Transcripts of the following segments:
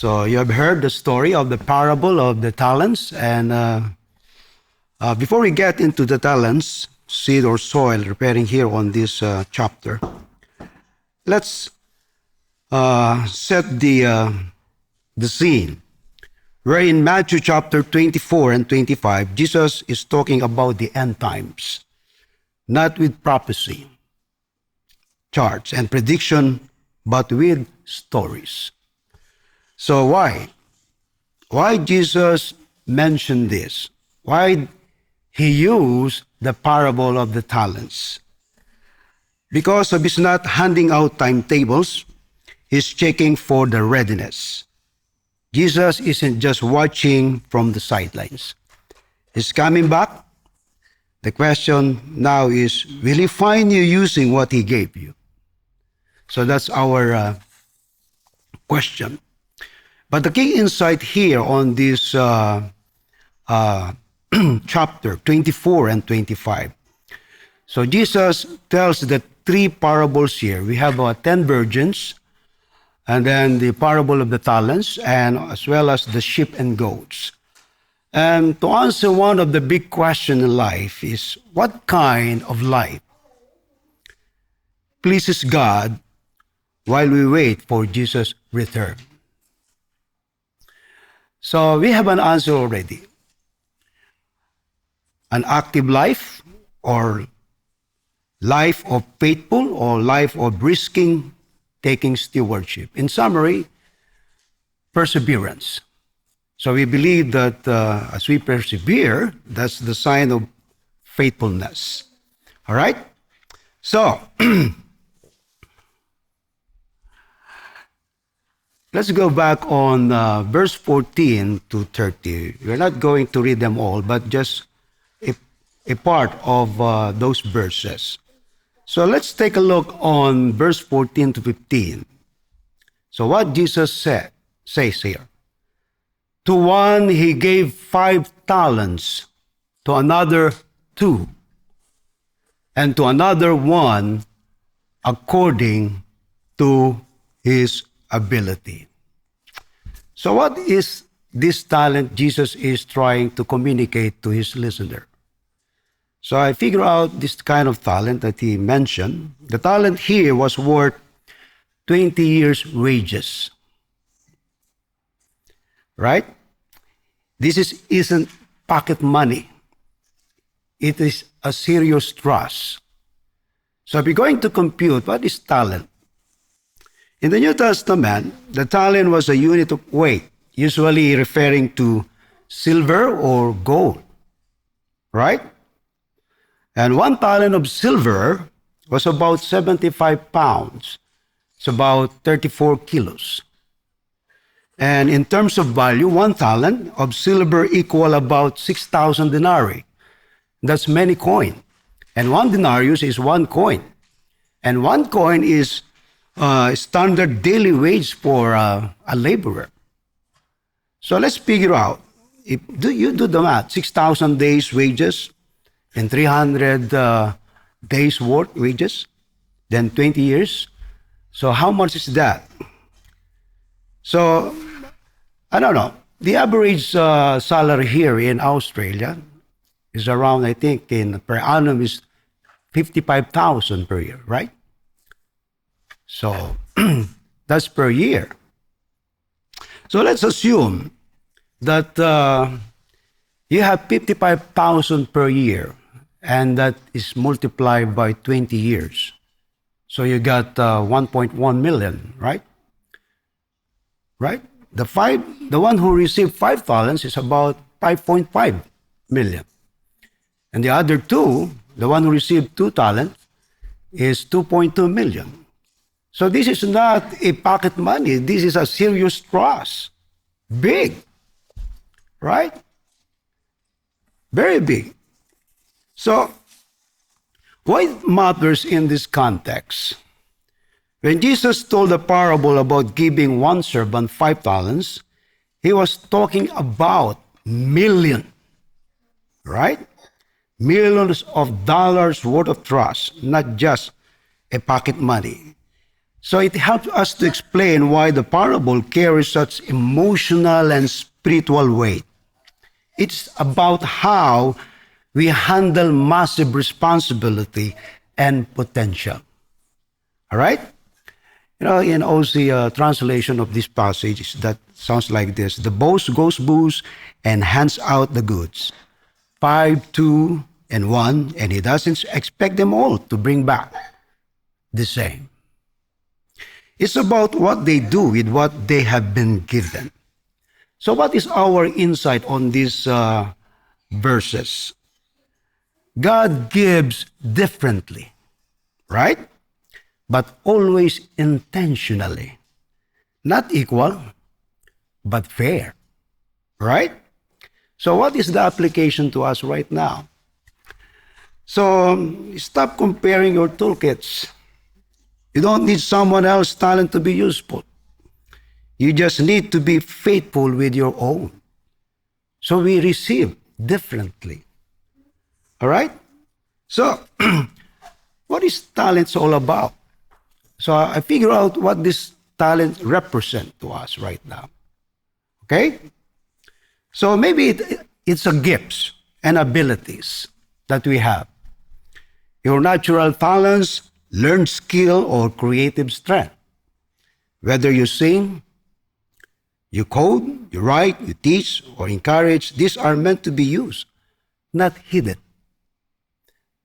So you have heard the story of the parable of the talents. And before we get into the talents, seed or soil, preparing here on this chapter, let's set the scene. Where in Matthew chapter 24 and 25, Jesus is talking about the end times, not with prophecy, charts, and prediction, but with stories. So why? Why Jesus mentioned this? Why he used the parable of the talents? Because of his not handing out timetables, he's checking for the readiness. Jesus isn't just watching from the sidelines. He's coming back. The question now is, will he find you using what he gave you? So that's our question. But the key insight here on this chapter 24 and 25. So Jesus tells the three parables here. We have 10 virgins, and then the parable of the talents, and as well as the sheep and goats. And to answer one of the big questions in life is, what kind of life pleases God while we wait for Jesus' return? So we have an answer already. An active life, or life of faithful, or life of risking, taking stewardship. In summary, perseverance. So we believe that as we persevere, that's the sign of faithfulness. All right? So, let's go back on verse 14 to 30. We're not going to read them all, but just a part of those verses. So let's take a look on verse 14 to 15. So what Jesus says here. To one he gave 5 talents, to another 2, and to another 1 according to his ability. So what is this talent Jesus is trying to communicate to his listener? So I figure out this kind of talent that he mentioned. The talent here was worth 20 years' wages. Right? This isn't pocket money. It is a serious trust. So if you're going to compute, what is talent? In the New Testament, the talent was a unit of weight, usually referring to silver or gold. Right? And 1 talent of silver was about 75 pounds. It's about 34 kilos. And in terms of value, 1 talent of silver equal about 6,000 denarii. That's many coin. And 1 denarius is 1 coin. And 1 coin is standard daily wage for a laborer. So let's figure out. If you do the math, 6,000 days wages, and 300 days work wages, then 20 years. So how much is that? So, I don't know. The average salary here in Australia is around, I think, per annum is 55,000 per year, right? So, that's per year. So let's assume that you have 55,000 per year, and that is multiplied by 20 years. So you got 1.1 million, right? Right? The one who received 5 talents is about 5.5 million. And the other 2, the one who received 2 talents, is 2.2 million. So this is not a pocket money. This is a serious trust. Big. Right? Very big. So, what matters in this context? When Jesus told the parable about giving 1 servant 5 talents, he was talking about millions, right? Millions of dollars worth of trust, not just a pocket money. So it helps us to explain why the parable carries such emotional and spiritual weight. It's about how we handle massive responsibility and potential. All right? In OC translation of this passage, that sounds like this. The boss goes booze and hands out the goods. 5, 2, and 1, and he doesn't expect them all to bring back the same. It's about what they do with what they have been given. So what is our insight on these verses? God gives differently, right? But always intentionally. Not equal, but fair, right? So what is the application to us right now? So stop comparing your toolkits. You don't need someone else's talent to be useful. You just need to be faithful with your own. So we receive differently. All right? So what is talents all about? So I figure out what this talent represent to us right now. Okay? So maybe it's a gifts and abilities that we have. Your natural talents, learned skill, or creative strength. Whether you sing, you code, you write, you teach, or encourage, these are meant to be used, not hidden.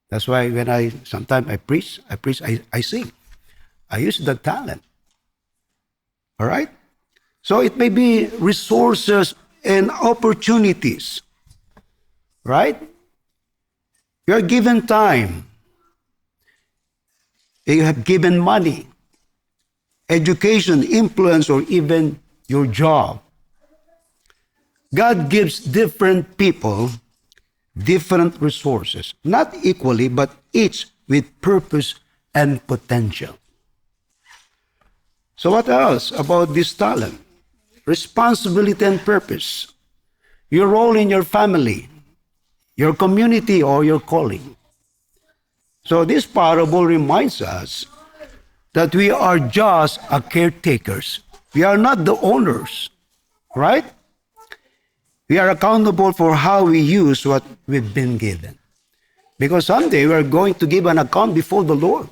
That's why when sometimes I preach, I sing. I use the talent. All right? So it may be resources and opportunities. Right? You are given time. You have given money, education, influence, or even your job. God gives different people different resources, not equally, but each with purpose and potential. So what else about this talent? Responsibility and purpose. Your role in your family, your community, or your calling. So this parable reminds us that we are just a caretakers. We are not the owners, right? We are accountable for how we use what we've been given. Because someday we are going to give an account before the Lord.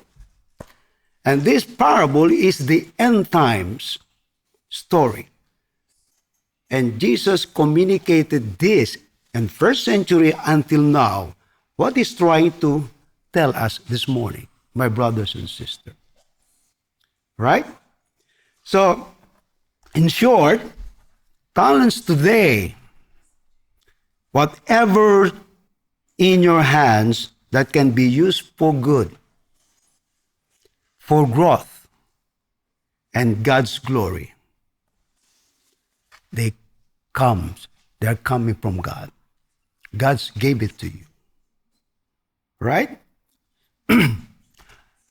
And this parable is the end times story. And Jesus communicated this in first century until now. What he's trying to tell us this morning, my brothers and sisters. Right? So, in short, talents today, whatever in your hands that can be used for good, for growth, and God's glory, they're coming from God. God gave it to you. Right?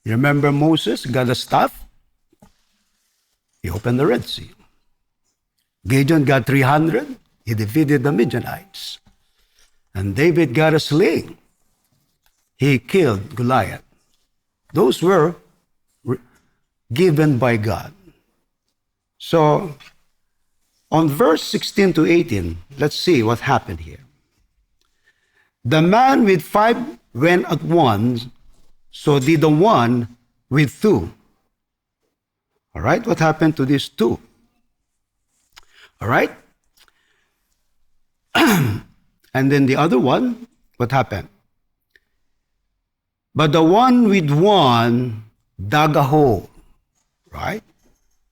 You remember Moses got a staff? He opened the Red Sea. Gideon got 300. He defeated the Midianites. And David got a sling. He killed Goliath. Those were given by God. So, on verse 16 to 18, let's see what happened here. The man with 5 went at once, so did the one with 2. All right, what happened to these 2? All right? And then the other one, what happened? But the one with 1 dug a hole, right?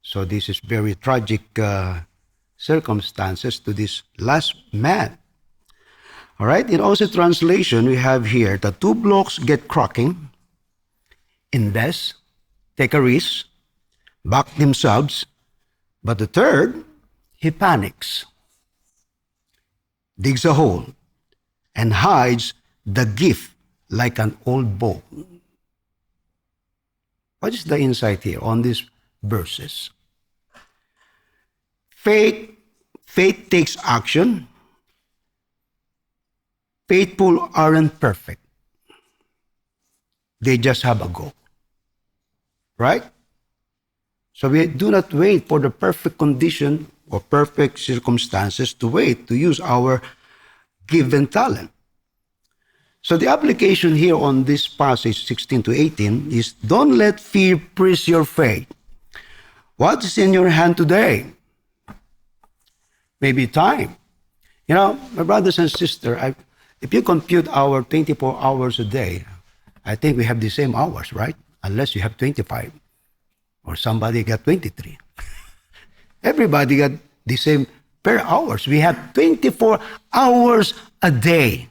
So this is very tragic circumstances to this last man. All right, in also translation, we have here, the 2 blocks get cracking, invest, take a risk, back themselves, but the third, he panics, digs a hole, and hides the gift like an old bow. What is the insight here on these verses? Faith takes action. Faithful aren't perfect. They just have a goal. Right? So we do not wait for the perfect condition or perfect circumstances to wait to use our given talent. So the application here on this passage 16 to 18 is, don't let fear freeze your faith. What is in your hand today? Maybe time. You know, my brothers and sisters, if you compute our 24 hours a day, I think we have the same hours, right? Unless you have 25 or somebody got 23. Everybody got the same per hours. We have 24 hours a day.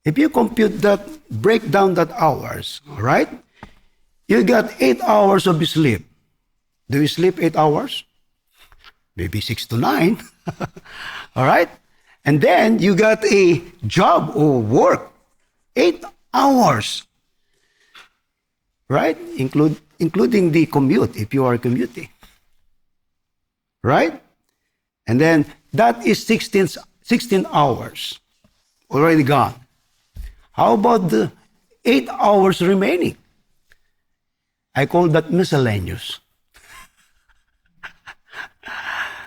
If you compute that, break down that hours, all right? You got 8 hours of sleep. Do you sleep 8 hours? Maybe 6 to 9. All right? And then you got a job or work, 8 hours. Right? Including the commute, if you are commuting. Right? And then that is 16 hours already gone. How about the 8 hours remaining? I call that miscellaneous.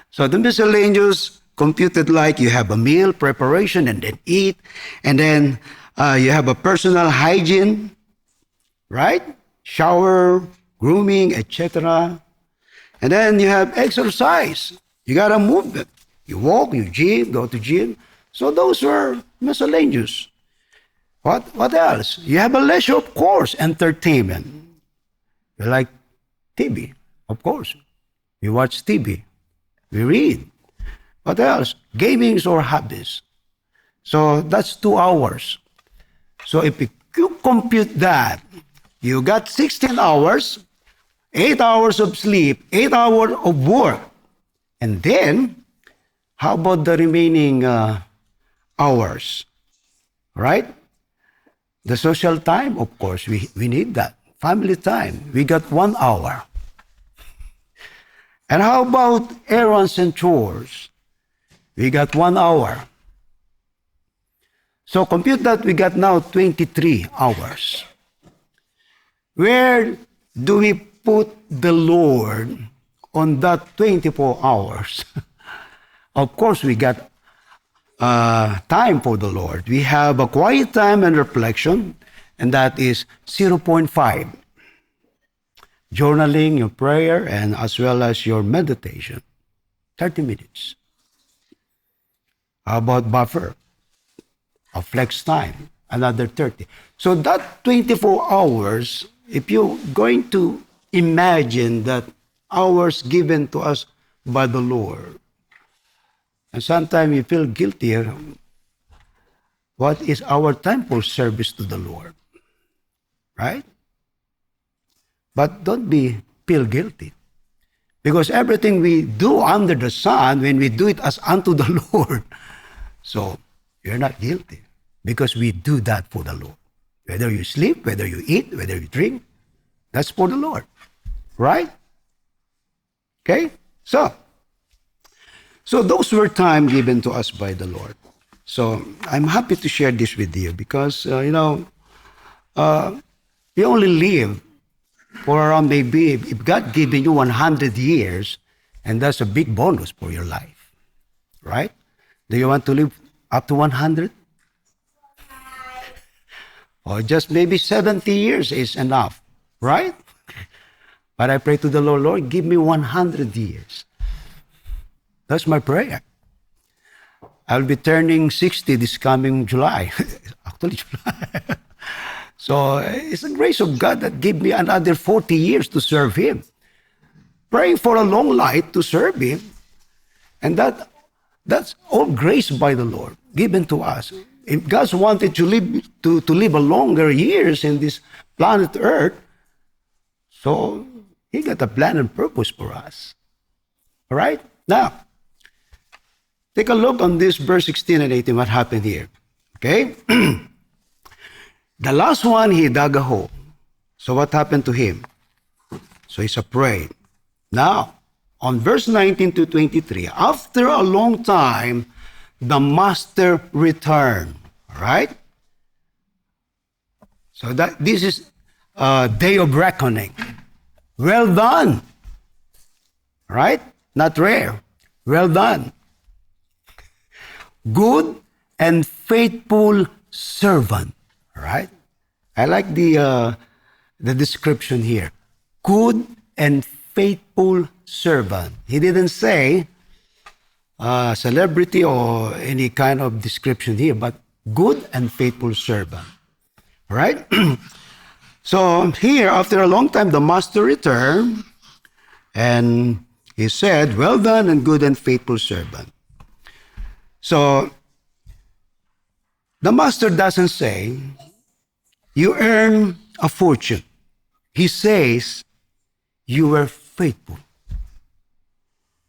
So the miscellaneous computed like you have a meal preparation and then eat, and then you have a personal hygiene, right? Shower, grooming, etc. And then you have exercise. You got to move it. You walk, you gym, go to gym. So those are miscellaneous. What else? You have a leisure, of course, entertainment. You like TV, of course. You watch TV. We read. What else? Gamings or hobbies. So that's 2 hours. So if you compute that, you got 16 hours, 8 hours of sleep, 8 hours of work. And then, how about the remaining hours? Right? The social time, of course, we need that. Family time, we got 1 hour. And how about errands and chores? We got 1 hour. So compute that, we got now 23 hours. Where do we put the Lord on that 24 hours? Of course, we got time for the Lord. We have a quiet time and reflection, and that is 0.5. Journaling, your prayer, and as well as your meditation. 30 minutes. How about buffer? A flex time, another 30. So that 24 hours, if you're going to imagine that hours given to us by the Lord, and sometimes you feel guilty. What is our time for service to the Lord? Right? But don't feel guilty. Because everything we do under the sun, when we do it as unto the Lord, so you're not guilty. Because we do that for the Lord. Whether you sleep, whether you eat, whether you drink, that's for the Lord. Right? Okay? So those were time given to us by the Lord. So I'm happy to share this with you because, we only live for around maybe, if God given you 100 years, and that's a big bonus for your life. Right? Do you want to live up to 100? Or just maybe 70 years is enough. Right? But I pray to the Lord, Lord, give me 100 years. That's my prayer. I'll be turning 60 this coming July. Actually, July. So it's the grace of God that gave me another 40 years to serve Him. Praying for a long life to serve Him. And that's all grace by the Lord, given to us. If God wanted to live a longer years in this planet Earth, so He got a plan and purpose for us. All right? Now, take a look on this verse 16 and 18, what happened here. Okay? The last one, he dug a hole. So what happened to him? So he's afraid. Now, on verse 19 to 23, after a long time, the master returned. All right? So this is a day of reckoning. Well done, right? Not rare. Well done. Good and faithful servant, right? I like the description here. Good and faithful servant. He didn't say celebrity or any kind of description here, but good and faithful servant, right? So here, after a long time, the master returned, and he said, well done and good and faithful servant. So the master doesn't say, you earn a fortune. He says, you were faithful.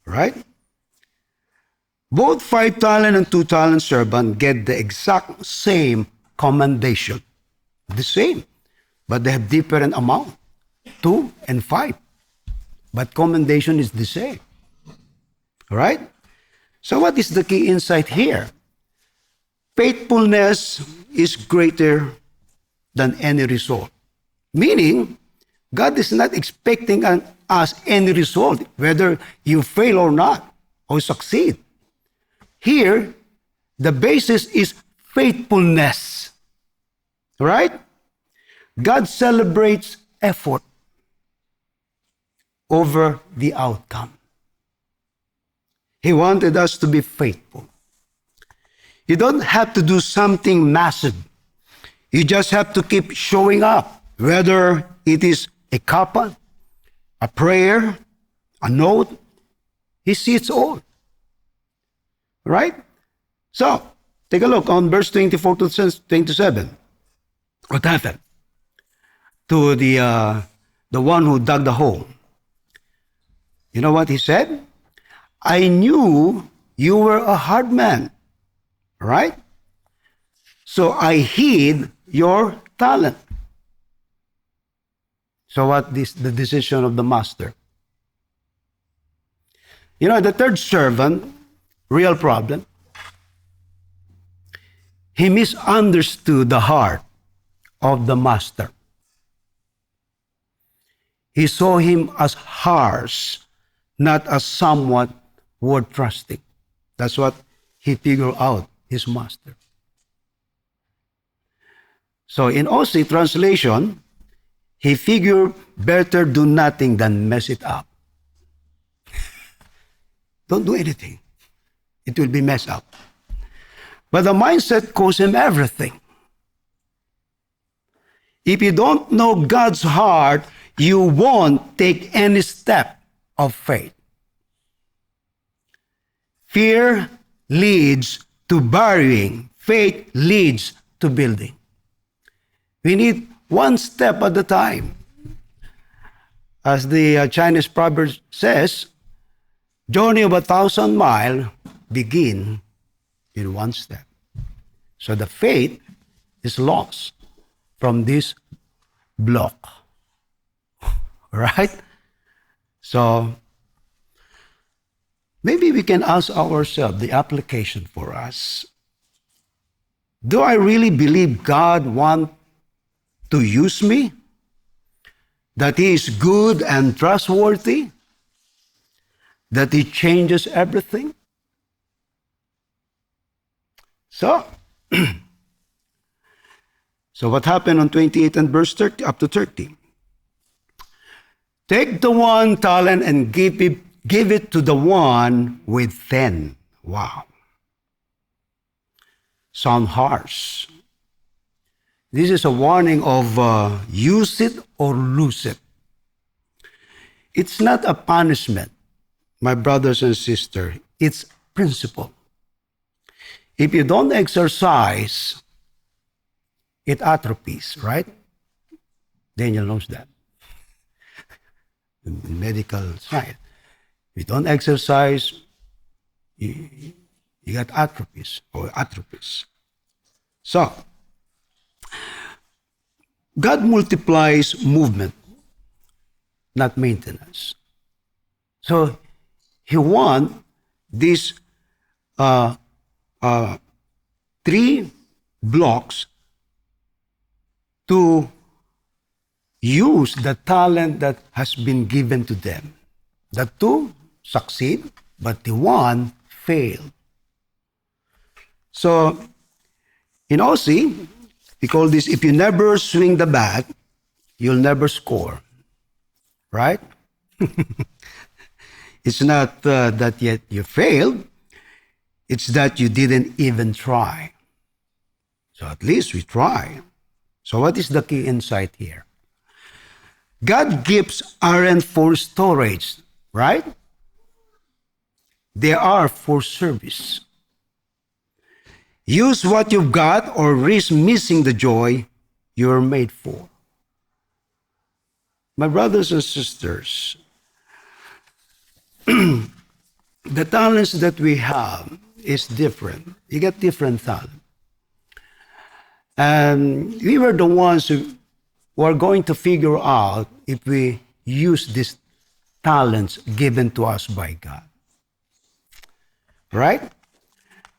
Right? Both 5 talent and 2 talent servant get the exact same commendation. The same. But they have different amount. 2 and 5. But commendation is the same. Right? So what is the key insight here? Faithfulness is greater than any result. Meaning, God is not expecting us any result, whether you fail or not, or succeed. Here, the basis is faithfulness. Right? God celebrates effort over the outcome. He wanted us to be faithful. You don't have to do something massive. You just have to keep showing up, whether it is a kappa, a prayer, a note. He sees all. Right? So, take a look on verse 24 to 27. What happened to the one who dug the hole? You know what he said? I knew you were a hard man. Right? So I hid your talent. So what is the decision of the master? You know, the third servant, real problem. He misunderstood the heart of the master. He saw him as harsh, not as somewhat worth trusting. That's what he figured out, his master. So in OC translation, he figured better do nothing than mess it up. Don't do anything. It will be messed up. But the mindset costs him everything. If you don't know God's heart, you won't take any step of faith. Fear leads to burying. Faith leads to building. We need one step at a time. As the Chinese proverb says, journey of 1,000 miles begin in one step. So the faith is lost from this block. Right? So maybe we can ask ourselves the application for us. Do I really believe God wants to use me? That He is good and trustworthy? That He changes everything? So what happened on 28 and verse 30 up to 30? Take the 1 talent and give it to the one with 10. Wow. Sound harsh. This is a warning of use it or lose it. It's not a punishment, my brothers and sisters. It's principle. If you don't exercise, it atrophies, right? Daniel knows that. In medical science. If you don't exercise, you got atrophies. So, God multiplies movement, not maintenance. So, He wants these 3 blocks to use the talent that has been given to them. The 2 succeed, but the one failed. So, in Aussie, we call this, if you never swing the bat, you'll never score. Right? It's not that yet you failed. It's that you didn't even try. So at least we try. So what is the key insight here? God gifts aren't for storage, right? They are for service. Use what you've got or risk missing the joy you're made for. My brothers and sisters, the talents that we have is different. You get different talent. And we were the ones who are going to figure out if we use these talents given to us by God. Right?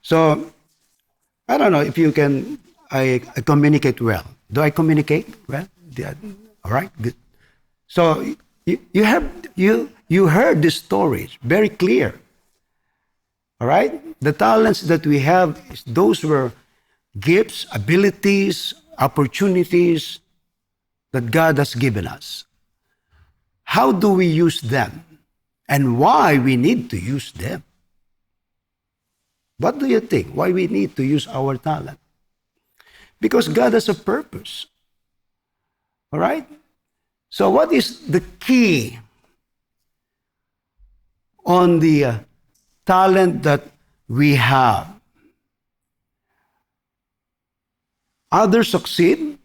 So, I don't know if you can, I communicate well. Do I communicate well? All right, good. So, you heard the stories very clear. All right? The talents that we have, those were gifts, abilities, opportunities that God has given us. How do we use them? And why we need to use them? What do you think? Why we need to use our talent? Because God has a purpose. All right? So what is the key on the talent that we have? Others succeed,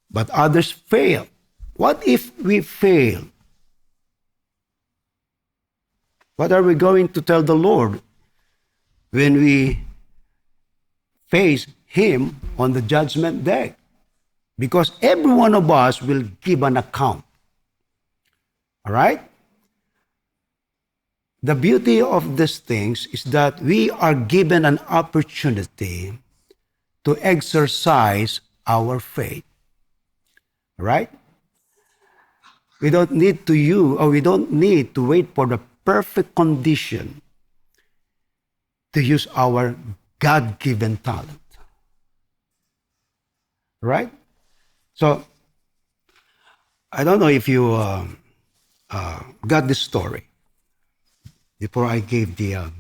but others fail. What if we fail? What are we going to tell the Lord when we face Him on the judgment day? Because every one of us will give an account. All right? The beauty of these things is that we are given an opportunity to exercise our faith. All right? We don't need to wait for the perfect condition to use our God-given talent. Right? So, I don't know if you got this story before I gave the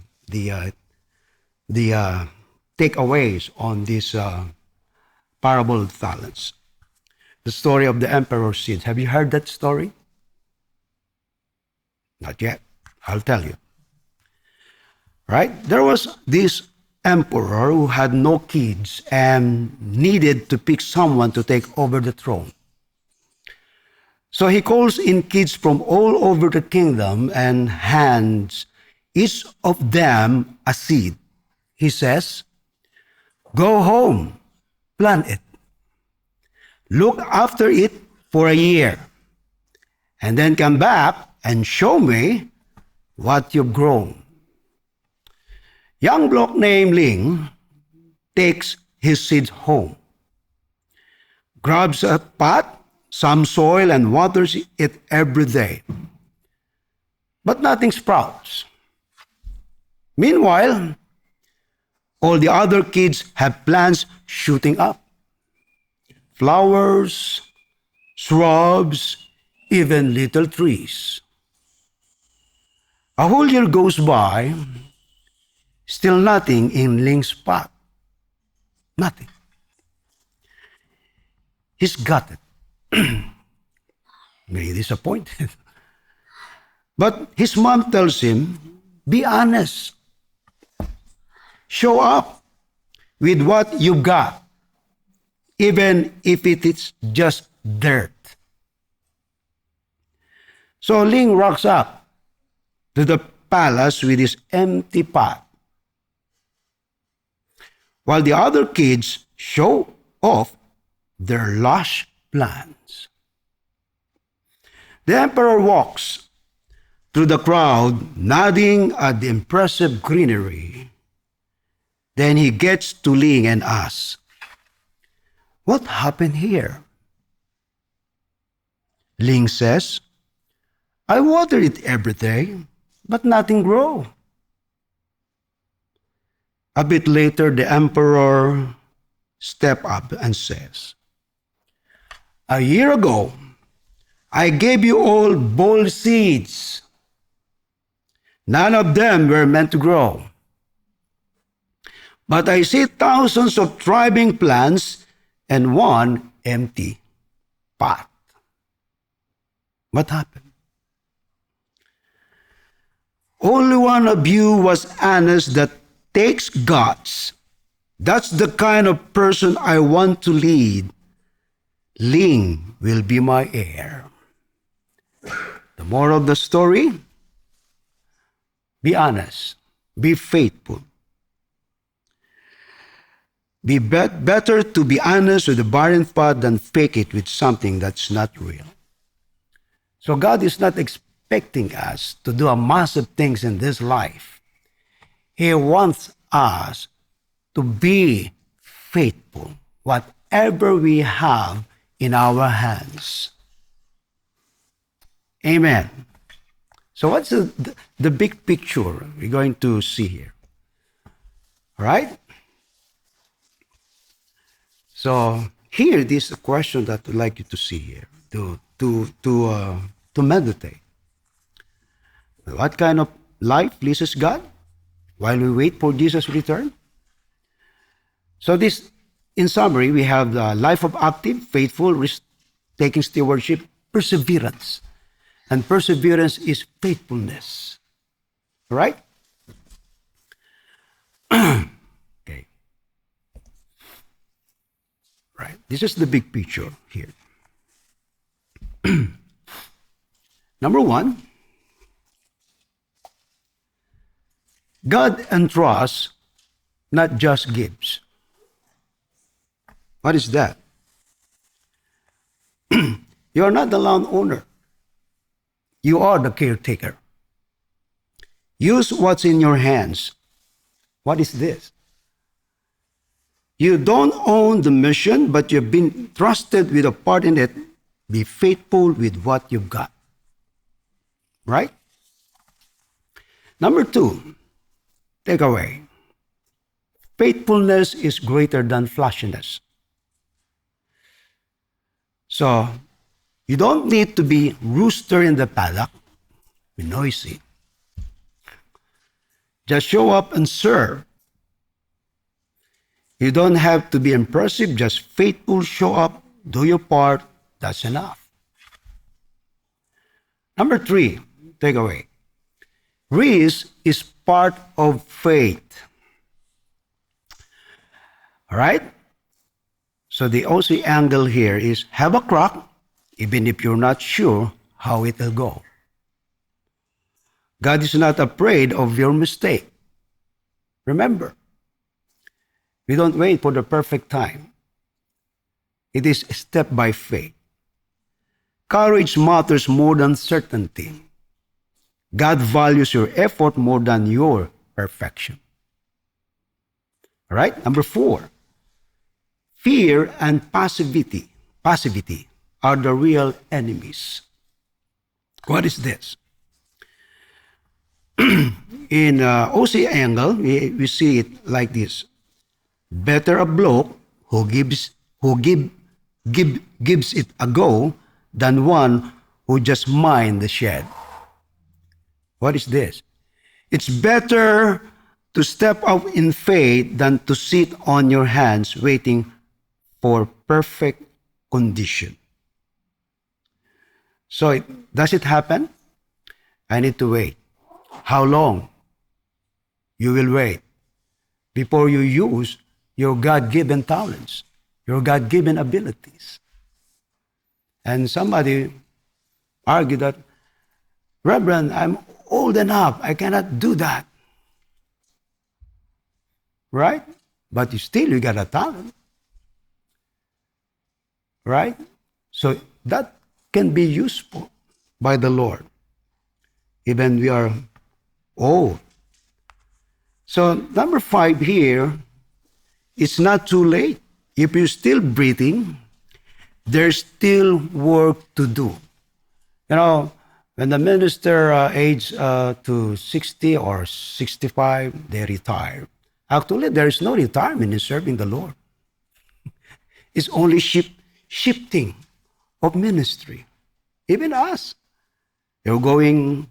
takeaways on this parable of talents. The story of the emperor's seeds. Have you heard that story? Not yet. I'll tell you. Right? There was this emperor who had no kids and needed to pick someone to take over the throne. So he calls in kids from all over the kingdom and hands each of them a seed. He says, "Go home, plant it. Look after it for a year, and then come back and show me what you've grown." Young bloke named Ling takes his seeds home, grabs a pot, some soil, and waters it every day. But nothing sprouts. Meanwhile, all the other kids have plants shooting up. Flowers, shrubs, even little trees. A whole year goes by, still nothing in Ling's pot. Nothing. He's got it. Very disappointed. But his mom tells him, be honest. Show up with what you got, even if it is just dirt. So Ling rocks up to the palace with his empty pot, while the other kids show off their lush plants. The emperor walks through the crowd, nodding at the impressive greenery. Then he gets to Ling and asks, "What happened here?" Ling says, "I water it every day, but nothing grow. A bit later, the emperor stepped up and says, "A year ago, I gave you all bold seeds. None of them were meant to grow. But I see thousands of thriving plants and one empty pot." What happened? Only one of you was honest that takes guts. That's the kind of person I want to lead. Ling will be my heir. The moral of the story? Be honest. Be faithful. Better to be honest with the barren pot than fake it with something that's not real. So God is not expecting us to do a massive things in this life. He wants us to be faithful, whatever we have in our hands. Amen. So what's the big picture we're going to see here? All right? So here, this is a question that I'd like you to see here, to meditate. What kind of life pleases God while we wait for Jesus' return? So this, in summary, we have the life of active, faithful, risk-taking stewardship, perseverance. And perseverance is faithfulness. All right? Okay. Right. This is the big picture here. Number one, God entrusts, not just gives. What is that? You are not the landowner. You are the caretaker. Use what's in your hands. What is this? You don't own the mission, but you've been trusted with a part in it. Be faithful with what you've got. Right? Number two, takeaway. Faithfulness is greater than flashiness. So, you don't need to be rooster in the paddock, be noisy. Just show up and serve. You don't have to be impressive, just faithful, show up, do your part, that's enough. Number three, takeaway. Risk is part of faith. All right? So the OC angle here is have a crack, even if you're not sure how it will go. God is not afraid of your mistake. Remember, we don't wait for the perfect time. It is step by faith. Courage matters more than certainty. God values your effort more than your perfection. All right? Number four, fear and passivity are the real enemies. What is this? In OC angle, we see it like this. Better a bloke who gives it a go than one who just mind the shed. What is this? It's better to step up in faith than to sit on your hands waiting for perfect condition. So, does it happen? I need to wait. How long? You will wait before you use your God-given talents, your God-given abilities. And somebody argued that, Reverend, I'm old enough, I cannot do that. Right? But you got a talent. Right? So that can be useful by the Lord. Even we are old. So number 5 here, it's not too late. If you're still breathing, there's still work to do. You know, When the minister age to 60 or 65, they retire. Actually, there is no retirement in serving the Lord. It's only shifting of ministry. Even us. You're going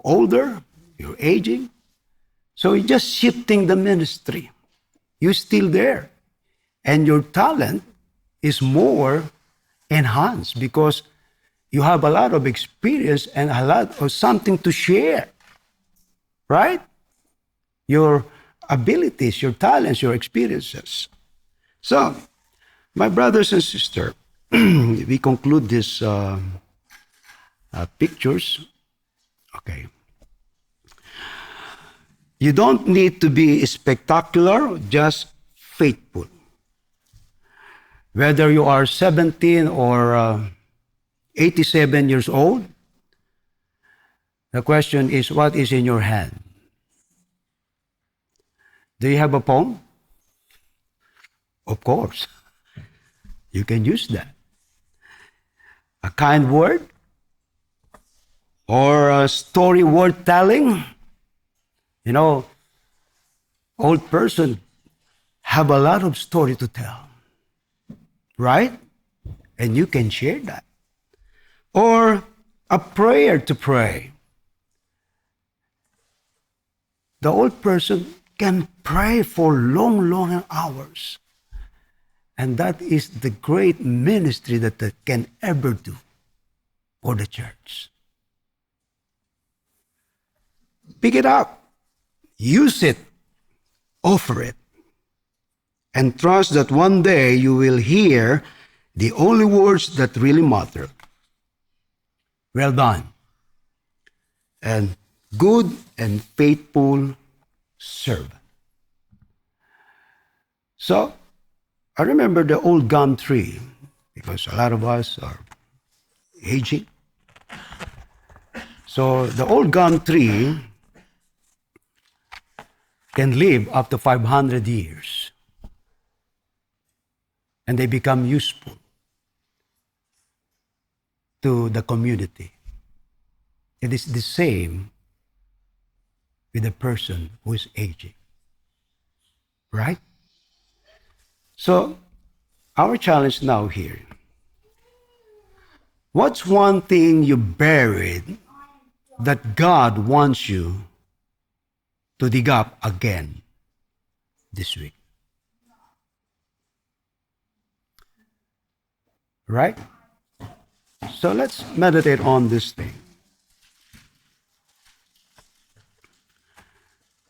older, you're aging. So you're just shifting the ministry. You're still there. And your talent is more enhanced because you have a lot of experience and a lot of something to share. Right? Your abilities, your talents, your experiences. So, my brothers and sisters, we conclude these pictures. Okay. You don't need to be spectacular, just faithful. Whether you are 17 or 87 years old, the question is, what is in your hand? Do you have a poem? Of course. You can use that. A kind word? Or a story worth telling? You know, old person have a lot of story to tell. Right? And you can share that. Or a prayer to pray. The old person can pray for long, long hours. And that is the great ministry that they can ever do for the church. Pick it up. Use it. Offer it. And trust that one day you will hear the only words that really matter. Well done. And good and faithful servant. So, I remember the old gum tree, because a lot of us are aging. So, the old gum tree can live up to 500 years. And they become useful to the community. It is the same with a person who is aging. Right? So, our challenge now here. What's one thing you buried that God wants you to dig up again this week? Right? So let's meditate on this thing.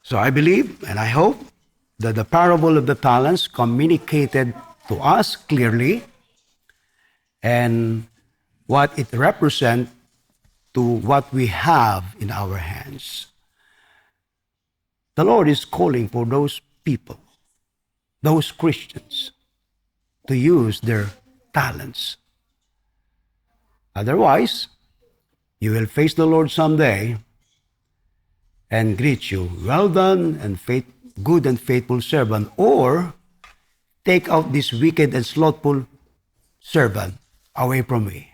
So I believe and I hope that the parable of the talents communicated to us clearly and what it represents to what we have in our hands. The Lord is calling for those people, those Christians, to use their talents. Otherwise, you will face the Lord someday and greet you, well done and good and faithful servant, or take out this wicked and slothful servant away from me.